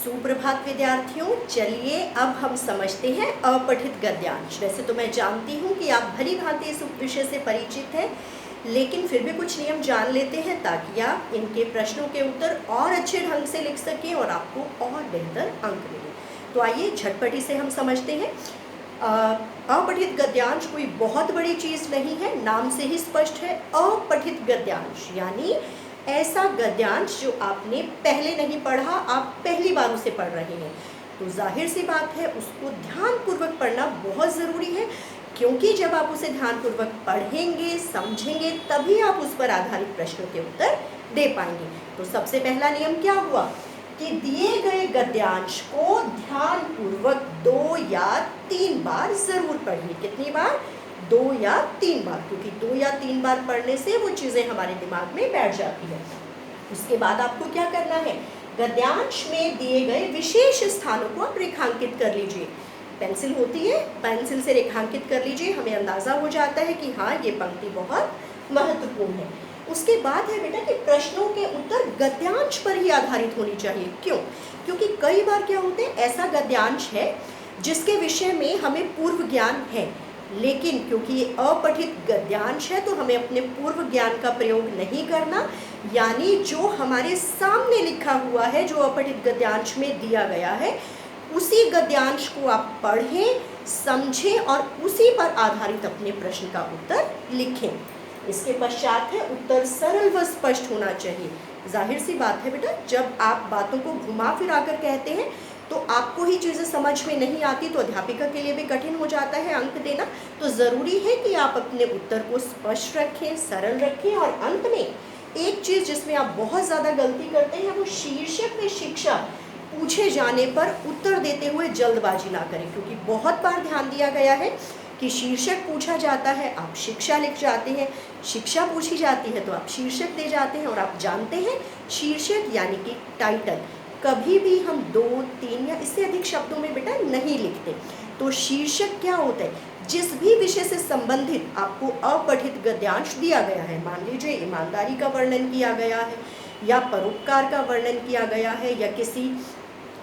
सुप्रभात विद्यार्थियों, चलिए अब हम समझते हैं अपठित गद्यांश। वैसे तो मैं जानती हूँ कि आप भली भांति इस विषय से परिचित हैं, लेकिन फिर भी कुछ नियम जान लेते हैं ताकि आप इनके प्रश्नों के उत्तर और अच्छे ढंग से लिख सकें और आपको और बेहतर अंक मिले। तो आइए झटपटी से हम समझते हैं। अपठित गद्यांश कोई बहुत बड़ी चीज़ नहीं है, नाम से ही स्पष्ट है। अपठित गद्यांश यानी ऐसा गद्यांश जो आपने पहले नहीं पढ़ा, आप पहली बार उसे पढ़ रहे हैं, तो जाहिर सी बात है उसको ध्यानपूर्वक पढ़ना बहुत ज़रूरी है, क्योंकि जब आप उसे ध्यानपूर्वक पढ़ेंगे, समझेंगे, तभी आप उस पर आधारित प्रश्नों के उत्तर दे पाएंगे। तो सबसे पहला नियम क्या हुआ कि दिए गए गद्यांश को ध्यानपूर्वक 2 या 3 बार ज़रूर पढ़िए। कितनी बार? 2 या 3 बार, क्योंकि 2 या 3 बार पढ़ने से वो चीज़ें हमारे दिमाग में बैठ जाती है। उसके बाद आपको क्या करना है, गद्यांश में दिए गए विशेष स्थानों को आप रेखांकित कर लीजिए। पेंसिल होती है, पेंसिल से रेखांकित कर लीजिए, हमें अंदाज़ा हो जाता है कि हाँ ये पंक्ति बहुत महत्वपूर्ण है। उसके बाद है बेटा कि प्रश्नों के उत्तर गद्यांश पर ही आधारित होनी चाहिए। क्यों? क्योंकि कई बार क्या होते हैं, ऐसा गद्यांश है जिसके विषय में हमें पूर्व ज्ञान है, लेकिन क्योंकि ये अपठित गद्यांश है तो हमें अपने पूर्व ज्ञान का प्रयोग नहीं करना, यानी जो हमारे सामने लिखा हुआ है, जो अपठित गद्यांश में दिया गया है, उसी गद्यांश को आप पढ़ें, समझें और उसी पर आधारित अपने प्रश्न का उत्तर लिखें। इसके पश्चात है उत्तर सरल व स्पष्ट होना चाहिए। जाहिर सी बात है बेटा, जब आप बातों को घुमा फिरा कर कहते हैं तो आपको ही चीज़ें समझ में नहीं आती, तो अध्यापिका के लिए भी कठिन हो जाता है अंक देना। तो ज़रूरी है कि आप अपने उत्तर को स्पष्ट रखें, सरल रखें। और अंत में एक चीज़ जिसमें आप बहुत ज़्यादा गलती करते हैं, वो शीर्षक में शिक्षा पूछे जाने पर उत्तर देते हुए जल्दबाजी ना करें, क्योंकि बहुत बार ध्यान दिया गया है कि शीर्षक पूछा जाता है, आप शिक्षा लिख जाते हैं, शिक्षा पूछी जाती है तो आप शीर्षक दे जाते हैं। और आप जानते हैं शीर्षक यानी कि टाइटल कभी भी हम 2, 3 या इससे अधिक शब्दों में बेटा नहीं लिखते। तो शीर्षक क्या होता है, जिस भी विषय से संबंधित आपको अपठित गद्यांश दिया गया है, मान लीजिए ईमानदारी का वर्णन किया गया है या परोपकार का वर्णन किया गया है या किसी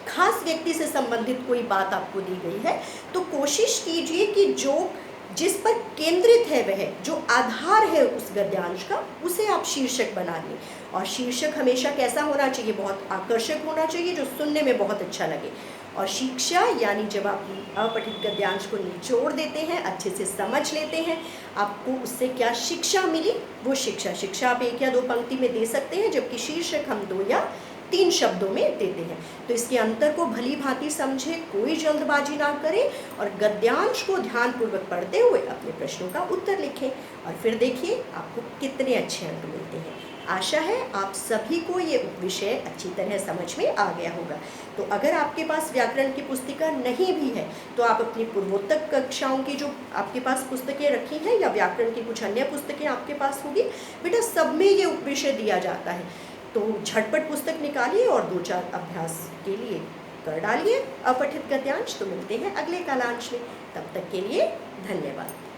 खास व्यक्ति से संबंधित कोई बात आपको दी गई है, तो कोशिश कीजिए कि जो जिस पर केंद्रित है, वह जो आधार है उस गद्यांश का, उसे आप शीर्षक बना लें। और शीर्षक हमेशा कैसा होना चाहिए, बहुत आकर्षक होना चाहिए, जो सुनने में बहुत अच्छा लगे। और शिक्षा यानी जब आप अपठित गद्यांश को निचोड़ देते हैं, अच्छे से समझ लेते हैं, आपको उससे क्या शिक्षा मिली, वो शिक्षा आप 1 या 2 पंक्ति में दे सकते हैं, जबकि शीर्षक हम 2 या 3 शब्दों में देते हैं। तो इसके अंतर को भली भांति समझें, कोई जल्दबाजी ना करें और गद्यांश को ध्यानपूर्वक पढ़ते हुए अपने प्रश्नों का उत्तर लिखें। और फिर देखिए आपको कितने अच्छे अंक मिलते हैं। आशा है आप सभी को ये विषय अच्छी तरह समझ में आ गया होगा। तो अगर आपके पास व्याकरण की पुस्तिका नहीं भी है, तो आप अपनी पूर्वोत्तर कक्षाओं की जो आपके पास पुस्तकें रखी हैं या व्याकरण की कुछ अन्य पुस्तकें आपके पास होगी, बेटा सब में ये उपविषय दिया जाता है। तो झटपट पुस्तक निकालिए और 2-4 अभ्यास के लिए कर डालिए अपठित गद्यांश। तो मिलते हैं अगले कालांश में, तब तक के लिए धन्यवाद।